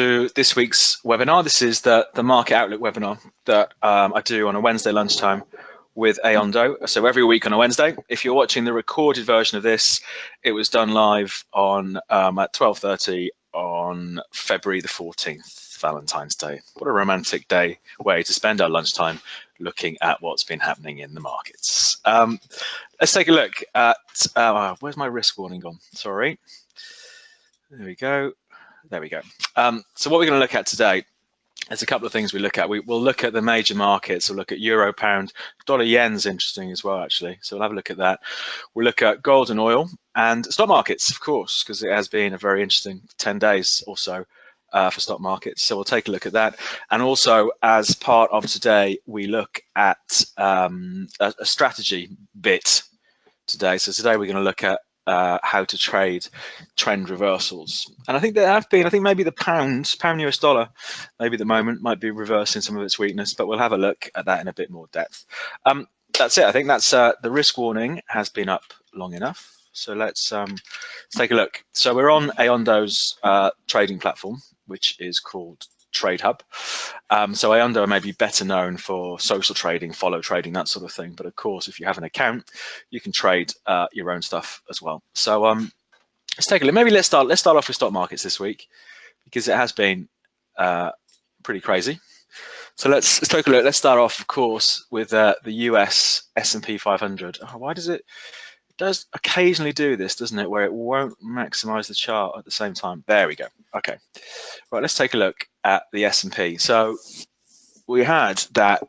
to this week's webinar. This is the Market Outlook webinar that I do on a Wednesday lunchtime with Aondo. So every week on a Wednesday. If you're watching the recorded version of this, it was done live on at 12:30 on February the 14th, Valentine's Day. What a romantic way to spend our lunchtime looking at what's been happening in the markets. Let's take a look at, where's my risk warning gone? Sorry. There we go. There we go. So what we're going to look at today, there's a couple of things we look at. We'll look at the major markets. We'll look at euro, pound, dollar, yen's interesting as well, actually. So we'll have a look at that. We'll look at gold and oil and stock markets, of course, because it has been a very interesting 10 days or so for stock markets. So we'll take a look at that. And also, as part of today, we look at a strategy bit today. So today we're going to look at how to trade trend reversals. And I think there have been, I think maybe the pound US dollar, maybe at the moment might be reversing some of its weakness, but we'll have a look at that in a bit more depth. That's it. I think that's the risk warning has been up long enough. So let's take a look. So we're on Aondo's trading platform, which is called Trade Hub. So Aondo may be better known for social trading, follow trading, that sort of thing. But of course, if you have an account, you can trade your own stuff as well. So let's take a look. Maybe let's start off with stock markets this week, because it has been pretty crazy. So let's take a look. Let's start off, of course, with the US S&P 500. Oh, why does it? It does occasionally do this, doesn't it, where it won't maximize the chart at the same time. There we go. Okay. Right, let's take a look at the S&P. So we had that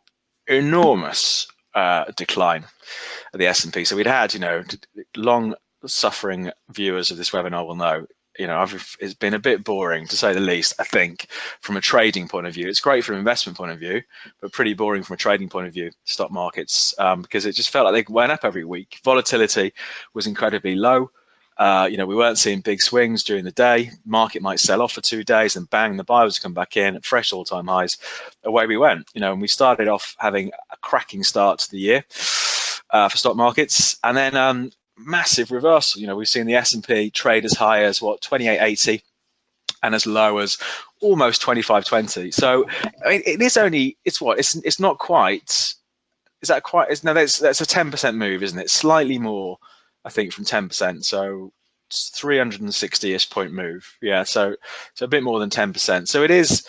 enormous decline of the S&P. So we'd had, long suffering viewers of this webinar will know, it's been a bit boring, to say the least, I think, from a trading point of view. It's great from an investment point of view, but pretty boring from a trading point of view, stock markets, because it just felt like they went up every week. Volatility was incredibly low. We weren't seeing big swings during the day. Market might sell off for 2 days and bang, the buyers come back in at fresh all-time highs. Away we went, and we started off having a cracking start to the year for stock markets. And then massive reversal. We've seen the S&P trade as high as 2880 and as low as almost 2520. So I mean, it's not quite. Is that quite? No, that's a 10% move, isn't it? Slightly more, I think, from 10%. So it's 360-ish point move. Yeah, so a bit more than 10%. So it is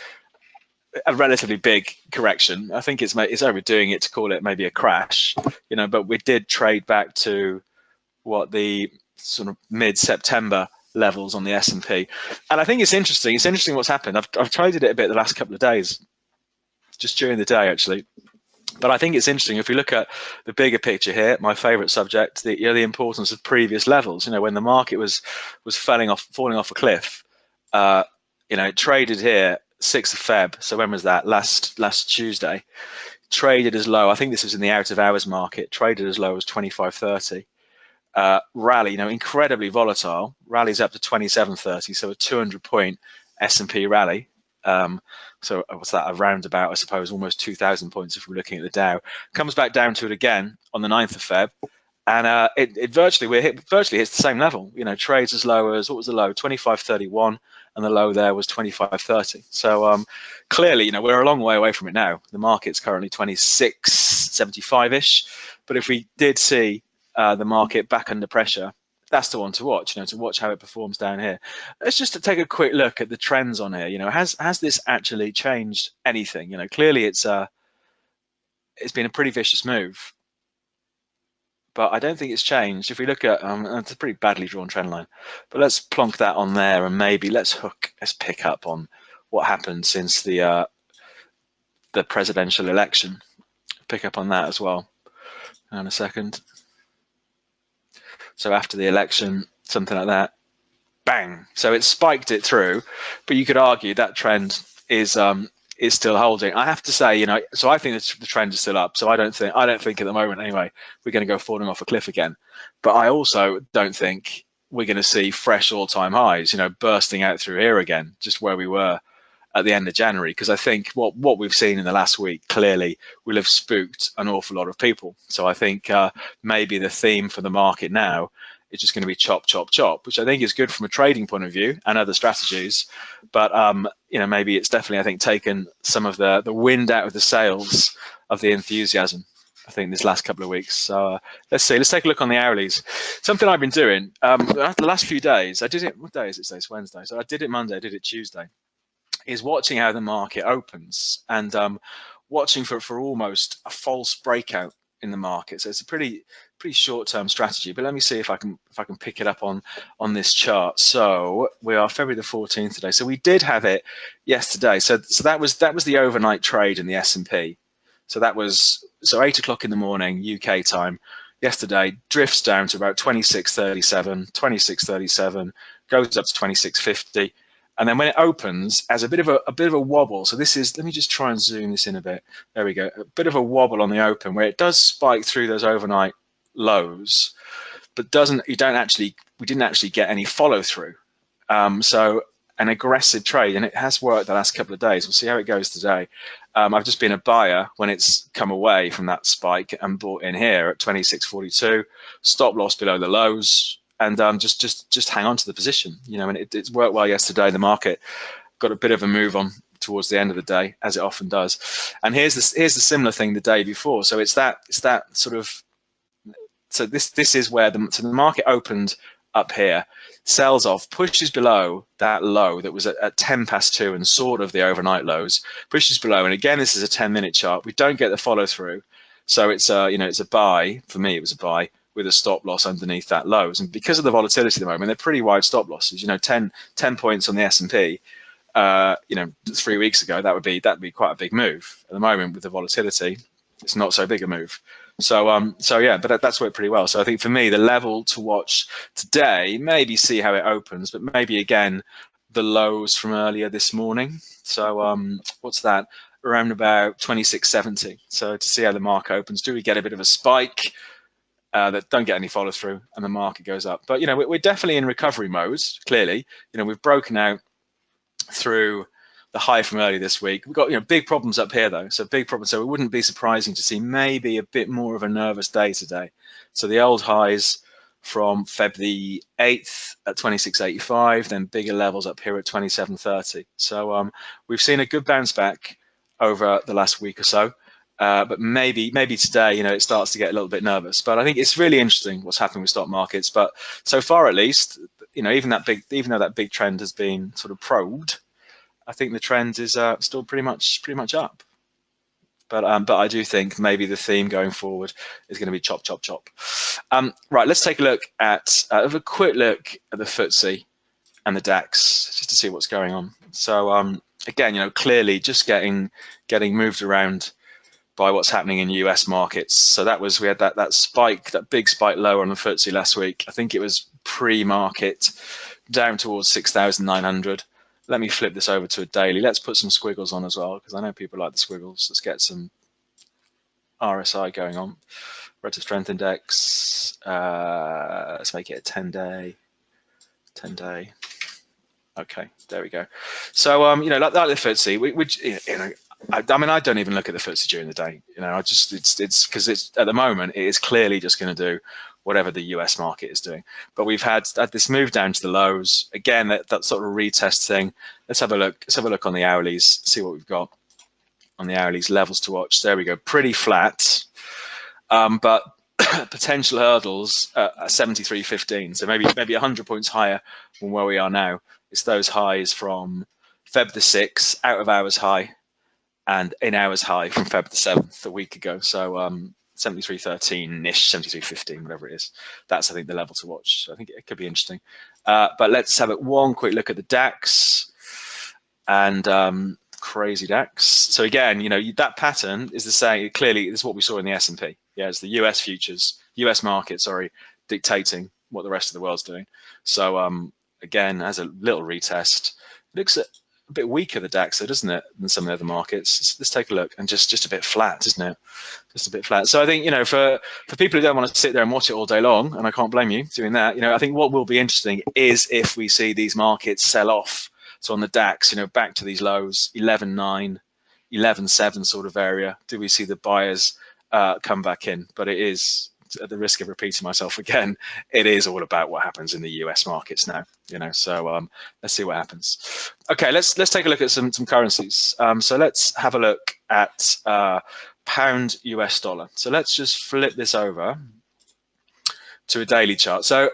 a relatively big correction. I think it's overdoing it to call it maybe a crash. But we did trade back to the sort of mid-September levels on the S&P. And I think it's interesting. It's interesting what's happened. I've traded it a bit the last couple of days, just during the day, actually. But I think it's interesting if we look at the bigger picture here. My favorite subject, the importance of previous levels. When the market was falling off a cliff, it traded here 6th of Feb. So when was that? Last Tuesday. Traded as low. I think this was in the out of hours market. Traded as low as 25.30. Rally, incredibly volatile. Rallies up to 27.30. So a 200-point S&P rally. So what's that, around about, I suppose, almost 2,000 points if we're looking at the Dow. Comes back down to it again on the 9th of Feb, and it virtually hits the same level. Trades as low as, what was the low? 25.31, and the low there was 25.30. So clearly, we're a long way away from it now. The market's currently 26.75-ish, but if we did see the market back under pressure, that's the one to watch, to watch how it performs down here. Let's just take a quick look at the trends on here. Has this actually changed anything? Clearly it's been a pretty vicious move, but I don't think it's changed. If we look at, it's a pretty badly drawn trend line, but let's plonk that on there, and maybe let's pick up on what happened since the presidential election. Pick up on that as well in a second. So after the election, something like that, bang. So it spiked it through, but you could argue that trend is still holding. I have to say, so I think the trend is still up. So I don't think at the moment anyway we're going to go falling off a cliff again. But I also don't think we're going to see fresh all-time highs, bursting out through here again, just where we were at the end of January, because I think what we've seen in the last week clearly will have spooked an awful lot of people. So I think maybe the theme for the market now is just going to be chop, chop, chop, which I think is good from a trading point of view and other strategies. But maybe it's definitely, I think, taken some of the wind out of the sails of the enthusiasm, I think, this last couple of weeks. So let's see. Let's take a look on the hourlies. Something I've been doing the last few days. I did it. What day is it today? It's Wednesday. So I did it Monday. I did it Tuesday. Is watching how the market opens and watching for almost a false breakout in the market. So it's a pretty short-term strategy. But let me see if I can pick it up on this chart. So we are February the 14th today. So we did have it yesterday. So that was the overnight trade in the S&P. So that was 8 o'clock in the morning UK time yesterday. Drifts down to about 26.37, goes up to 26.50. And then when it opens, as a bit of a wobble. So this is, let me just try and zoom this in a bit. There we go. A bit of a wobble on the open where it does spike through those overnight lows, but we didn't actually get any follow through. So an aggressive trade, and it has worked the last couple of days. We'll see how it goes today. I've just been a buyer when it's come away from that spike and bought in here at 26.42, stop loss below the lows. And just hang on to the position, and it's worked well yesterday. The market got a bit of a move on towards the end of the day, as it often does. And here's the similar thing the day before. So it's that sort of. So this is where the market opened up here, sells off, pushes below that low that was at 10 past 2 and sort of the overnight lows, pushes below. And again, this is a 10-minute chart. We don't get the follow through, so it's it's a buy for me. It was a buy with a stop loss underneath that lows, and because of the volatility at the moment, they're pretty wide stop losses. 10 points on the S&P. 3 weeks ago, that'd be quite a big move. At the moment, with the volatility, it's not so big a move. So yeah, but that's worked pretty well. So I think for me, the level to watch today, maybe see how it opens, but maybe again the lows from earlier this morning. So what's that? Around about 26.70. So to see how the market opens, do we get a bit of a spike? That don't get any follow through and the market goes up. But we're definitely in recovery mode. Clearly, we've broken out through the high from earlier this week. We've got big problems up here though, so big problems. So it wouldn't be surprising to see maybe a bit more of a nervous day today. So the old highs from Feb the 8th at 26.85, then bigger levels up here at 27.30. So we've seen a good bounce back over the last week or so. But maybe today, it starts to get a little bit nervous. But I think it's really interesting what's happening with stock markets. But so far, at least, even though that big trend has been sort of probed, I think the trend is still pretty much up. But I do think maybe the theme going forward is going to be chop, chop, chop. Right, let's take a look at have a quick look at the FTSE and the DAX just to see what's going on. So again, clearly just getting moved around by what's happening in US markets. So we had that spike, that big spike lower on the FTSE last week. I think it was pre-market down towards 6,900. Let me flip this over to a daily. Let's put some squiggles on as well, because I know people like the squiggles. Let's get some RSI going on. Relative Strength Index. Let's make it a 10-day. 10-day. Okay, there we go. So like the FTSE, I mean, I don't even look at the FTSE during the day. It's because at the moment it is clearly just going to do whatever the US market is doing. But we've had this move down to the lows again. That sort of retest thing. Let's have a look. Let's have a look on the hourlies. See what we've got on the hourlies. Levels to watch. There we go. Pretty flat, but potential hurdles at 73.15. So maybe 100 points higher than where we are now. It's those highs from Feb the 6th, out of hours high, and in hours high from Feb the 7th a week ago. So 73.13-ish, 73.15, whatever it is. That's, I think, the level to watch. So I think it could be interesting. But let's have one quick look at the DAX and crazy DAX. So again, that pattern is the same. Clearly, this is what we saw in the S&P. Yeah, it's the US futures, US market, dictating what the rest of the world's doing. So again, as a little retest, it looks a bit weaker, the DAX, though, doesn't it, than some of the other markets. Let's take a look, and just a bit flat, isn't it? Just a bit flat. So I think, for people who don't want to sit there and watch it all day long, and I can't blame you doing that, I think what will be interesting is if we see these markets sell off. So on the DAX, back to these lows, 11.9, 11.7 sort of area. Do we see the buyers come back in? But it is at the risk of repeating myself again, it is all about what happens in the US markets now. So let's see what happens. Okay, let's take a look at some currencies. So let's have a look at pound US dollar. So let's just flip this over to a daily chart. So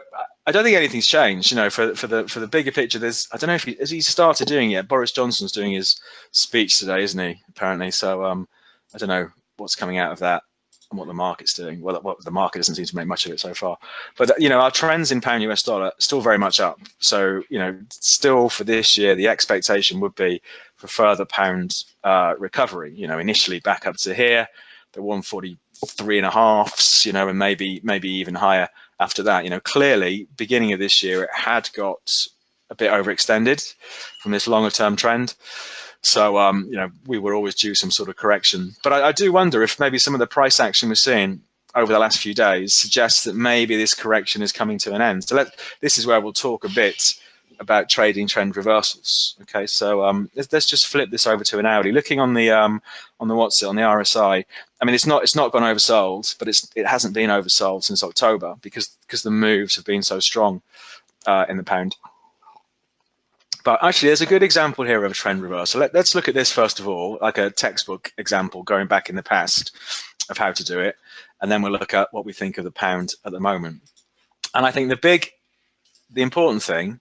I don't think anything's changed. For the bigger picture, I don't know if has he started doing it. Boris Johnson's doing his speech today, isn't he? Apparently. So I don't know what's coming out of that and what the market's doing. Well, the market doesn't seem to make much of it so far. But our trends in pound US dollar still very much up. So still for this year, the expectation would be for further pound recovery. Initially back up to here, the 143.5, and maybe even higher after that. Clearly, beginning of this year, it had got a bit overextended from this longer term trend. So, we were always due some sort of correction. But I do wonder if maybe some of the price action we're seeing over the last few days suggests that maybe this correction is coming to an end. So this is where we'll talk a bit about trading trend reversals. Okay, so let's just flip this over to an hourly. Looking on the on the RSI. I mean, it's not gone oversold, but it hasn't been oversold since October because the moves have been so strong in the pound. But actually, there's a good example here of a trend reversal. Let's look at this first of all, like a textbook example going back in the past of how to do it, and then we'll look at what we think of the pound at the moment. And I think the important thing,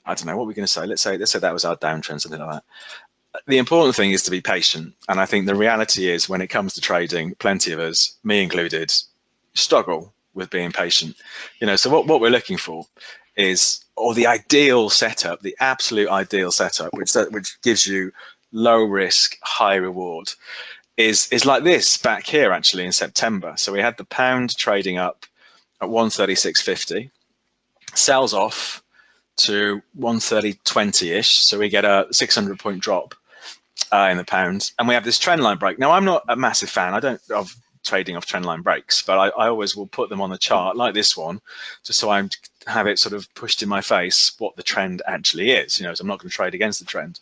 I don't know what we're going to say. Let's say that was our downtrend, something like that. The important thing is to be patient. And I think the reality is when it comes to trading, plenty of us, me included, struggle with being patient. So what we're looking for is, or the ideal setup, the absolute ideal setup, which gives you low risk, high reward, is like this back here actually in September. So we had the pound trading up at 136.50, sells off to 130.20-ish, so we get a 600-point drop in the pound, and we have this trend line break. Now, I'm not a massive fan of trading off trend line breaks, but I always will put them on the chart like this one, just so I have it sort of pushed in my face what the trend actually is. So I'm not going to trade against the trend.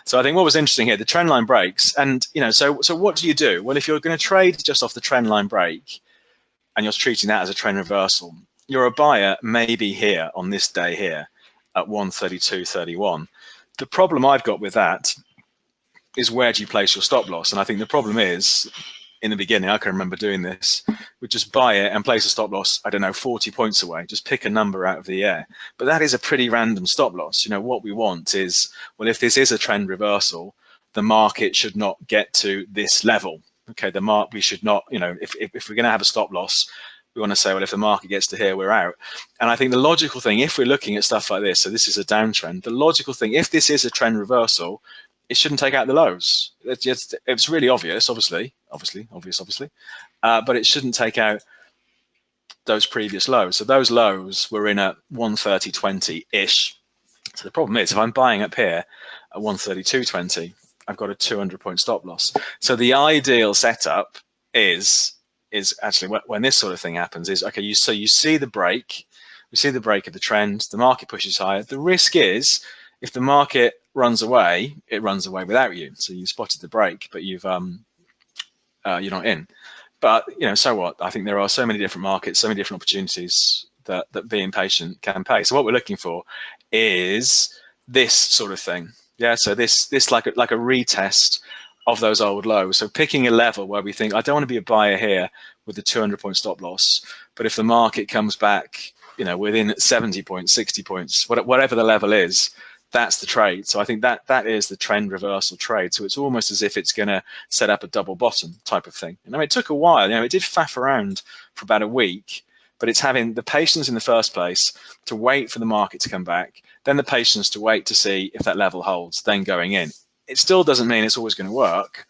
So I think what was interesting here, the trend line breaks, and so what do you do? Well, if you're going to trade just off the trend line break, and you're treating that as a trend reversal, you're a buyer maybe here on this day here at 132.31. The problem I've got with that is, where do you place your stop loss? And I think the problem is, in the beginning, I can remember doing this, would just buy it and place a stop loss, I don't know, 40 points away, just pick a number out of the air. But that is a pretty random stop loss. What we want is, well, if this is a trend reversal, the market should not get to this level. Okay, we should not, if we're going to have a stop loss, we want to say, well, if the market gets to here, we're out. And I think the logical thing, if we're looking at stuff like this, so this is a downtrend, the logical thing, if this is a trend reversal, it shouldn't take out the lows. It's really obvious, obviously, but it shouldn't take out those previous lows. So those lows were in at 130.20-ish. So the problem is, if I'm buying up here at 132.20, I've got a 200-point stop loss. So the ideal setup is actually, when this sort of thing happens, is okay. So you see the break, we see the break of the trend, the market pushes higher. The risk is, if the market runs away, it runs away without you. So you spotted the break, but you're not in. But so what? I think there are so many different markets, so many different opportunities that being patient can pay. So what we're looking for is this sort of thing. Yeah. So this like a retest of those old lows. So picking a level where we think, I don't want to be a buyer here with the 200-point stop loss, but if the market comes back, within 70 points, 60 points, whatever the level is, that's the trade. So I think that is the trend reversal trade. So it's almost as if it's going to set up a double bottom type of thing. And it took a while. It did faff around for about a week, but it's having the patience in the first place to wait for the market to come back, then the patience to wait to see if that level holds, then going in. It still doesn't mean it's always going to work,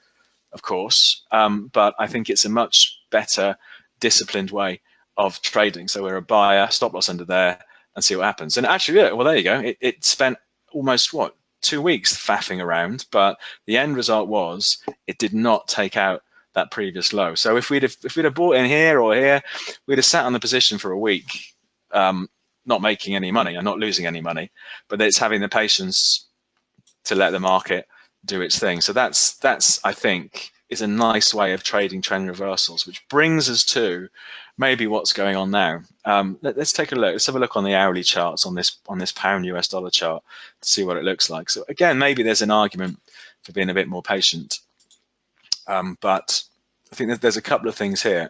of course, but I think it's a much better disciplined way of trading. So we're a buyer, stop loss under there, and see what happens. And actually, yeah, well, there you go. It spent almost 2 weeks faffing around, but the end result was it did not take out that previous low. So if we'd have bought in here or here, we'd have sat on the position for a week, not making any money and not losing any money, but it's having the patience to let the market do its thing. So that's I think is a nice way of trading trend reversals, which brings us to maybe what's going on now. Let's take a look. Let's have a look on the hourly charts on this pound US dollar chart to see what it looks like. So again, maybe there's an argument for being a bit more patient, but I think that there's a couple of things here.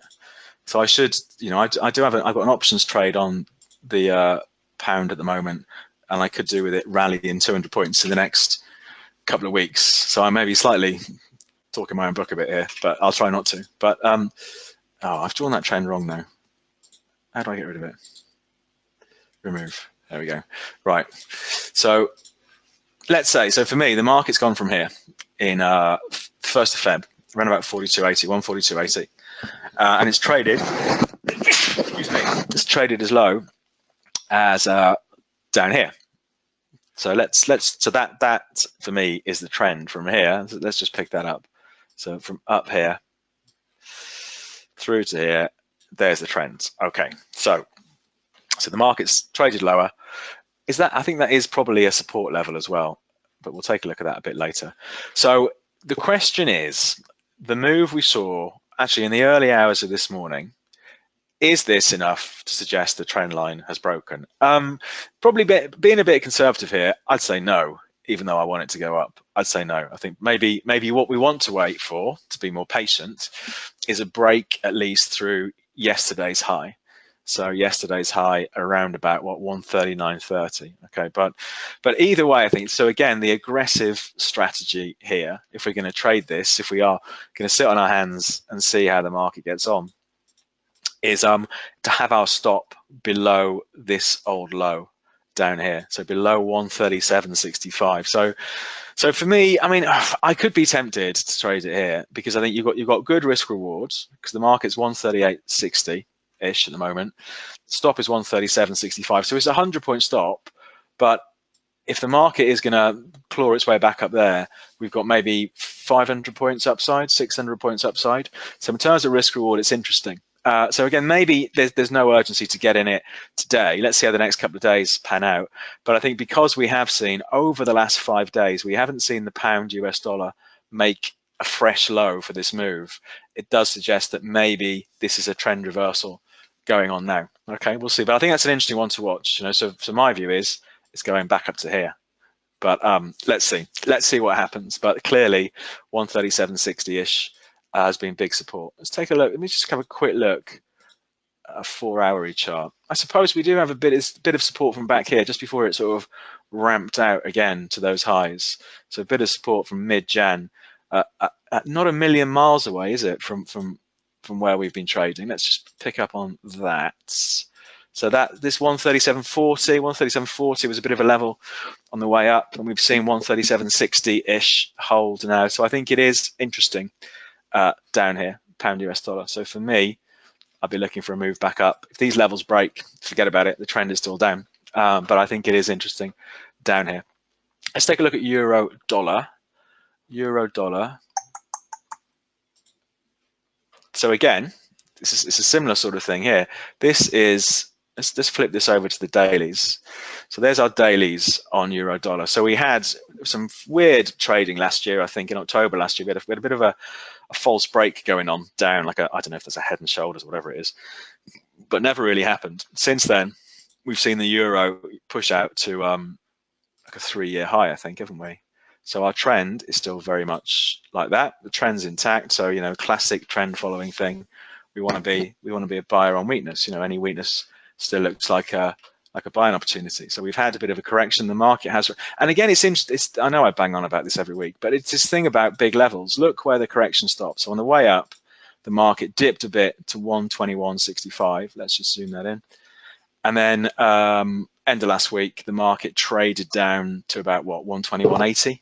So I should, I've got an options trade on the pound at the moment, and I could do with it rallying 200 points in the next couple of weeks. So I may be slightly talking my own book a bit here, but I'll try not to. But I've drawn that trend wrong now. How do I get rid of it? Remove. There we go. Right. So let's say, so for me, the market's gone from here in 1st of Feb, around about 42.80, 142.80, and it's traded. Excuse me. It's traded as low as down here. So so that for me is the trend from here. So let's just pick that up. So from up here through to here, there's the trend. Okay, so the market's traded lower. I think that is probably a support level as well, but we'll take a look at that a bit later. So the question is, the move we saw actually in the early hours of this morning, is this enough to suggest the trend line has broken? Probably being a bit conservative here, I'd say no, even though I want it to go up. I'd say no. I think maybe what we want to wait for, to be more patient, is a break at least through yesterday's high. So yesterday's high around about what, 139.30. Okay, but either way, I think so. Again, the aggressive strategy here, if we're going to trade this, if we are going to sit on our hands and see how the market gets on, is to have our stop below this old low down here, so below 137.65. So for me, I mean, I could be tempted to trade it here because I think you've got good risk rewards because the market's 138.60 ish at the moment. Stop is 137.65, so it's a 100-point stop. But if the market is going to claw its way back up there, we've got maybe 500 points upside, 600 points upside. So in terms of risk reward, it's interesting. So again, maybe there's no urgency to get in it today. Let's see how the next couple of days pan out. But I think because we have seen over the last 5 days, we haven't seen the pound US dollar make a fresh low for this move. It does suggest that maybe this is a trend reversal going on now. Okay, we'll see. But I think that's an interesting one to watch. So my view is it's going back up to here. But let's see what happens. But clearly 137.60-ish has been big support. Let's take a look. Let me just have a quick look at a 4-hourly chart. I suppose we do have a bit of support from back here just before it sort of ramped out again to those highs. So a bit of support from mid-Jan, not a million miles away, is it, from where we've been trading? Let's just pick up on that. So that this 137.40 was a bit of a level on the way up, and we've seen 137.60-ish hold now. So I think it is interesting down here, pound US dollar. So for me, I'll be looking for a move back up. If these levels break, forget about it. The trend is still down, but I think it is interesting down here. Let's take a look at euro dollar. Euro dollar. So again, it's a similar sort of thing here. This is, let's flip this over to the dailies. So there's our dailies on euro dollar. So we had some weird trading last year. I think in October last year, we had a bit of a false break going on down, like I don't know if there's a head and shoulders, whatever it is, but never really happened. Since then, we've seen the euro push out to like a 3-year high, I think, haven't we? So our trend is still very much like that. The trend's intact. So, classic trend following thing. We want to be a buyer on weakness. Any weakness still looks like a buying opportunity. So we've had a bit of a correction. The market has, and again, it's I know I bang on about this every week, but it's this thing about big levels. Look where the correction stopped. So on the way up, the market dipped a bit to 121.65. Let's just zoom that in. And then end of last week, the market traded down to about what, 121.80.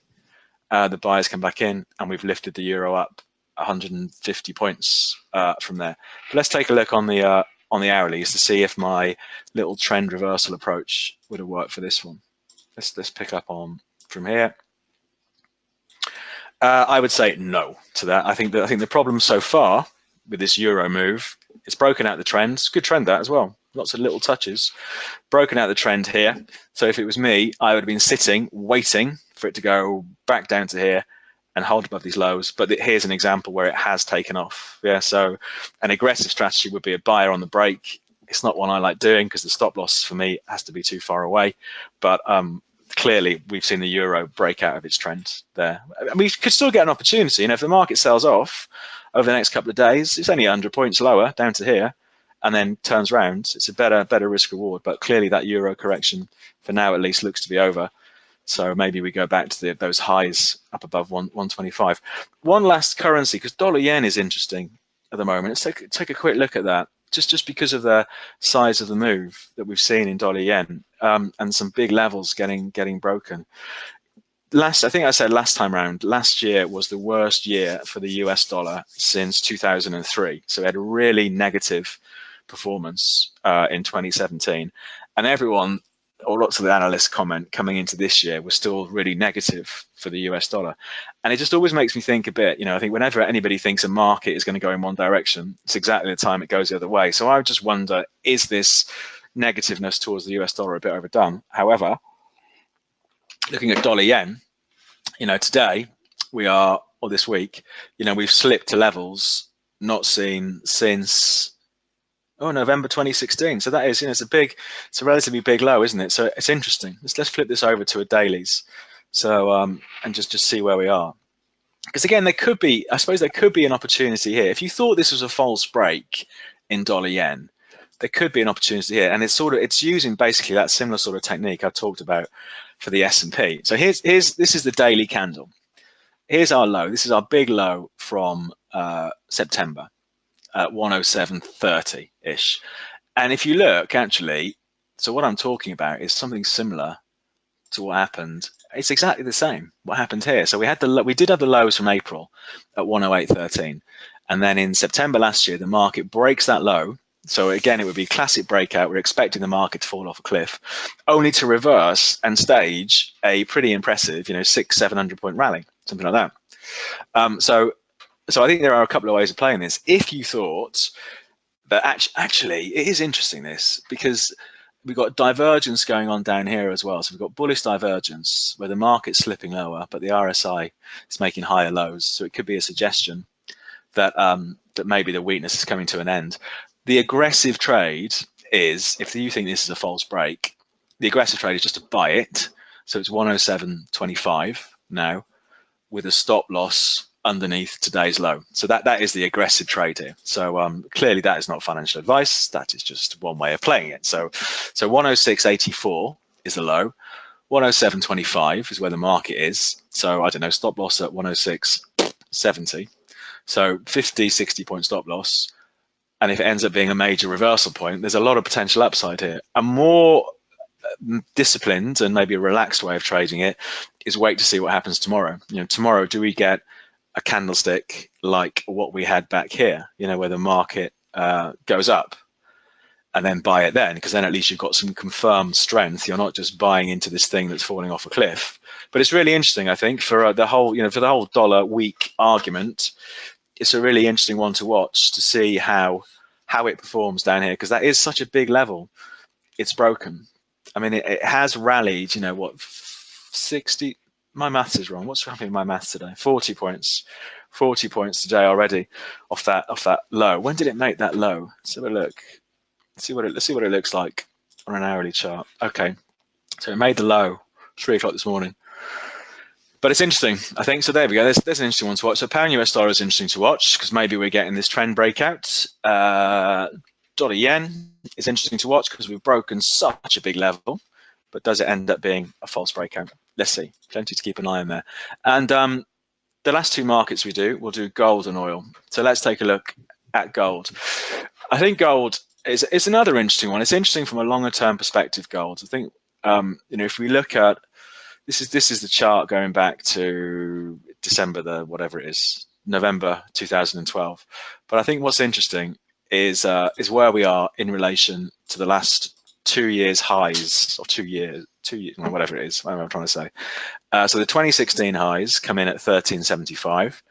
The buyers come back in, and we've lifted the euro up 150 points from there. But let's take a look on the hourlies to see if my little trend reversal approach would have worked for this one. Let's pick up on from here. I would say no to that. I think the problem so far with this euro move, it's broken out the trend. It's a good trend that as well. Lots of little touches, broken out the trend here. So if it was me, I would have been sitting, waiting for it to go back down to here and hold above these lows. But here's an example where it has taken off. Yeah, so an aggressive strategy would be a buyer on the break. It's not one I like doing because the stop loss for me has to be too far away. But clearly, we've seen the euro break out of its trend there. And we could still get an opportunity. You know, if the market sells off over the next couple of days, it's only 100 points lower down to here, and then turns round. It's a better risk reward. But clearly, that euro correction, for now at least, looks to be over. So maybe we go back to those highs up above 125. One last currency, because dollar yen is interesting at the moment. Let's take a quick look at that, just because of the size of the move that we've seen in dollar yen, and some big levels getting broken. I think I said last time around, last year was the worst year for the US dollar since 2003. So we had a really negative performance in 2017, and everyone, or lots of the analysts comment coming into this year, was still really negative for the US dollar. And it just always makes me think a bit, I think whenever anybody thinks a market is going to go in one direction, it's exactly the time it goes the other way. So I would just wonder, is this negativeness towards the US dollar a bit overdone? However, looking at dollar yen, today or this week, we've slipped to levels not seen since November 2016. So that is, it's a relatively big low, isn't it? So it's interesting. Let's flip this over to a dailies. So and just see where we are. Because again, I suppose there could be an opportunity here. If you thought this was a false break in dollar yen, there could be an opportunity here. And it's using basically that similar sort of technique I talked about for the S&P. So this is the daily candle. Here's our low. This is our big low from September. 107.30-ish. And if you look, actually, so what I'm talking about is something similar to what happened. It's exactly the same. What happened here? So we did have the lows from April at 108.13, and then in September last year, the market breaks that low. So again, it would be classic breakout. We're expecting the market to fall off a cliff, only to reverse and stage a pretty impressive, 600-700 point rally, something like that. So I think there are a couple of ways of playing this. If you thought that actually it is interesting, this, because we've got divergence going on down here as well. So we've got bullish divergence where the market's slipping lower, but the RSI is making higher lows. So it could be a suggestion that that maybe the weakness is coming to an end. The aggressive trade is, if you think this is a false break, the aggressive trade is just to buy it. So it's 107.25 now with a stop loss underneath today's low. So that is the aggressive trade here. So clearly that is not financial advice. That is just one way of playing it. So 106.84 is the low. 107.25 is where the market is. So I don't know, stop loss at 106.70. So 50, 60 point stop loss. And if it ends up being a major reversal point, there's a lot of potential upside here. A more disciplined and maybe a relaxed way of trading it is wait to see what happens tomorrow. Tomorrow, do we get a candlestick like what we had back here, where the market goes up, and then buy it then, because then at least you've got some confirmed strength. You're not just buying into this thing that's falling off a cliff. But it's really interesting, I think, for the whole dollar weak argument. It's a really interesting one to watch to see how it performs down here, because that is such a big level. It's broken. I mean, it has rallied, 60. My maths is wrong. What's happening with my maths today? 40 points today already off that low. When did it make that low? Let's have a look. Let's see what it looks like on an hourly chart. Okay, so it made the low 3 o'clock this morning. But it's interesting, I think. So there we go. There's an interesting one to watch. So pound US dollar is interesting to watch because maybe we're getting this trend breakout. Dollar yen is interesting to watch because we've broken such a big level. But does it end up being a false breakout? Let's see. Plenty to keep an eye on there. And the last two markets we'll do gold and oil. So let's take a look at gold. I think gold is another interesting one. It's interesting from a longer term perspective, gold. I think, if we look at, this is the chart going back to December, whatever it is, November 2012. But I think what's interesting is where we are in relation to the last 2 years highs, or 2 years, whatever it is, whatever I'm trying to say. So the 2016 highs come in at 1375.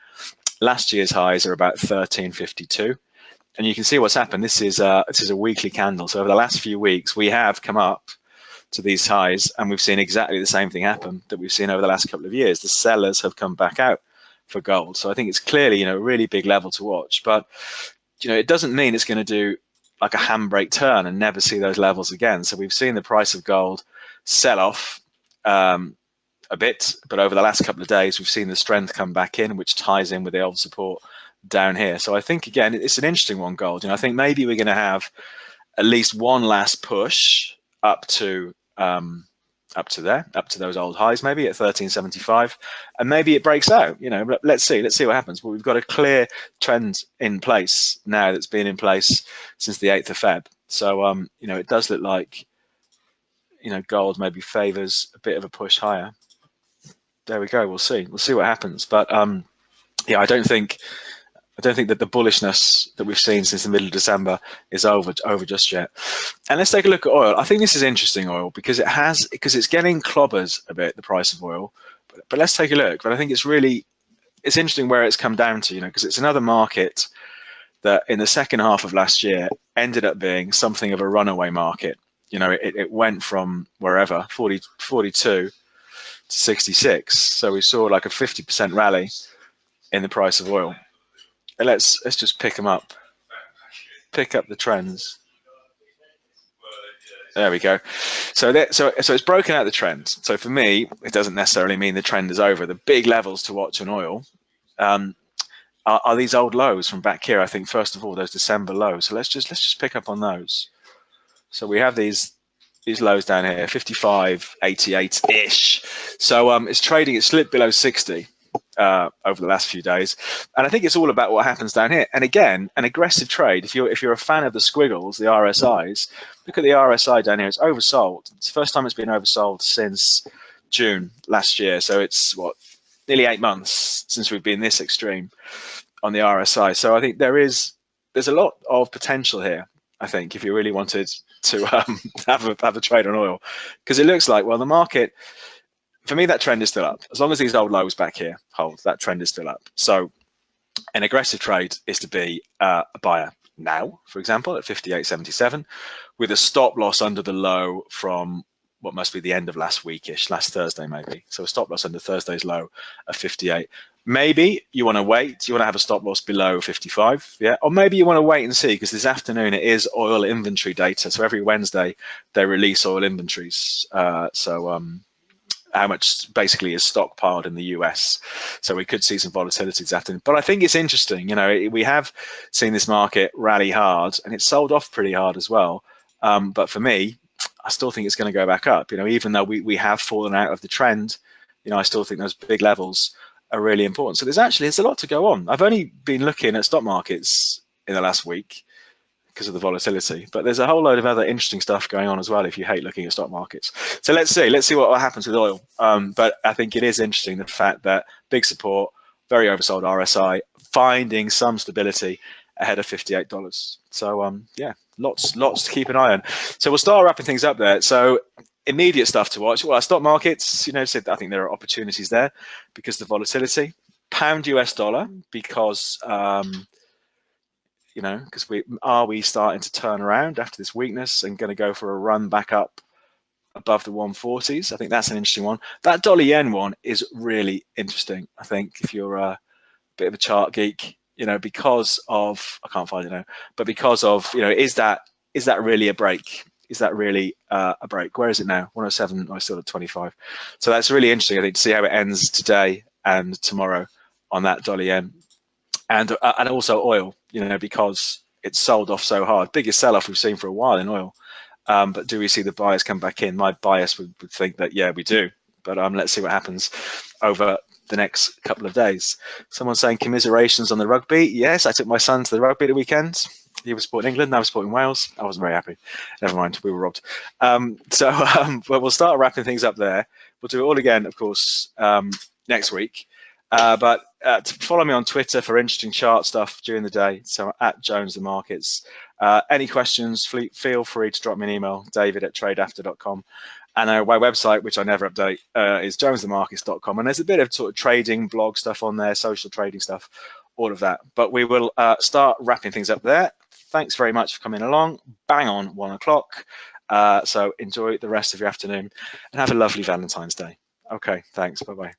Last year's highs are about 1352. And you can see what's happened. This is a weekly candle. So over the last few weeks, we have come up to these highs, and we've seen exactly the same thing happen that we've seen over the last couple of years. The sellers have come back out for gold. So I think it's clearly, a really big level to watch. But it doesn't mean it's going to do like a handbrake turn and never see those levels again. So we've seen the price of gold sell off a bit, but over the last couple of days, we've seen the strength come back in, which ties in with the old support down here. So I think, again, it's an interesting one, gold. I think maybe we're going to have at least one last push up to those old highs, maybe at 1375, and maybe it breaks out. But let's see what happens. But we've got a clear trend in place now that's been in place since the 8th of Feb. So it does look like gold maybe favors a bit of a push higher. There we go. We'll see what happens. But yeah, I don't think that the bullishness that we've seen since the middle of December is over just yet. And let's take a look at oil. I think this is interesting, oil, because it's getting clobbers a bit, the price of oil. But let's take a look. But I think it's interesting where it's come down to, because it's another market that in the second half of last year ended up being something of a runaway market. It went from wherever 42 to 66. So we saw like a 50% rally in the price of oil. And let's just pick up the trends. There we go. So it's broken out the trend. So for me, it doesn't necessarily mean the trend is over. The big levels to watch on oil are these old lows from back here. I think first of all those December lows. So let's just pick up on those. So we have these lows down here, 55.88 ish. So it's trading. It slipped below 60 over the last few days, and I think it's all about what happens down here. And again, an aggressive trade. If you're a fan of the squiggles, the RSIs, look at the RSI down here. It's oversold. It's the first time it's been oversold since June last year. So it's nearly 8 months since we've been this extreme on the RSI. So I think there's a lot of potential here. I think if you really wanted to have a trade on oil, because it looks like, well, the market, for me, that trend is still up. As long as these old lows back here hold, that trend is still up. So an aggressive trade is to be a buyer now, for example, at 58.77, with a stop loss under the low from what must be the end of last weekish, last Thursday maybe. So a stop loss under Thursday's low of 58. Maybe you want to wait. You want to have a stop loss below 55, yeah? Or maybe you want to wait and see, because this afternoon it is oil inventory data. So every Wednesday they release oil inventories. How much basically is stockpiled in the US. So we could see some volatility this afternoon. But I think it's interesting. We have seen this market rally hard, and it's sold off pretty hard as well. But for me, I still think it's going to go back up. Even though we have fallen out of the trend, I still think those big levels are really important. So there's a lot to go on. I've only been looking at stock markets in the last week because of the volatility, but there's a whole load of other interesting stuff going on as well if you hate looking at stock markets. So let's see what happens with oil. But I think it is interesting, the fact that big support, very oversold RSI, finding some stability ahead of $58. So yeah, lots to keep an eye on. So we'll start wrapping things up there. So immediate stuff to watch. Well, stock markets, I think there are opportunities there because of the volatility. Pound US dollar, because because we starting to turn around after this weakness and going to go for a run back up above the 140s. I think that's an interesting one. That dollar yen one is really interesting. I think if you're a bit of a chart geek, because of, I can't find it now, but because of, is that really a break? Is that really a break? Where is it now? 107. I still at 25. So that's really interesting, I think, to see how it ends today and tomorrow on that dollar yen, and also oil. Because it's sold off so hard, biggest sell-off we've seen for a while in oil. But do we see the buyers come back in? My bias would think that yeah, we do. But let's see what happens over the next couple of days. Someone's saying commiserations on the rugby. Yes, I took my son to the rugby the weekend. He was supporting England, I was supporting Wales. I wasn't very happy. Never mind, we were robbed. But we'll start wrapping things up there. We'll do it all again, of course, next week. But follow me on Twitter for interesting chart stuff during the day. So at Jones the Markets. Any questions, feel free to drop me an email, david@tradeafter.com. And my website, which I never update, is jonesthemarkets.com. And there's a bit of sort of trading blog stuff on there, social trading stuff, all of that. But we will start wrapping things up there. Thanks very much for coming along. Bang on 1 o'clock. So enjoy the rest of your afternoon and have a lovely Valentine's Day. Okay, thanks. Bye-bye.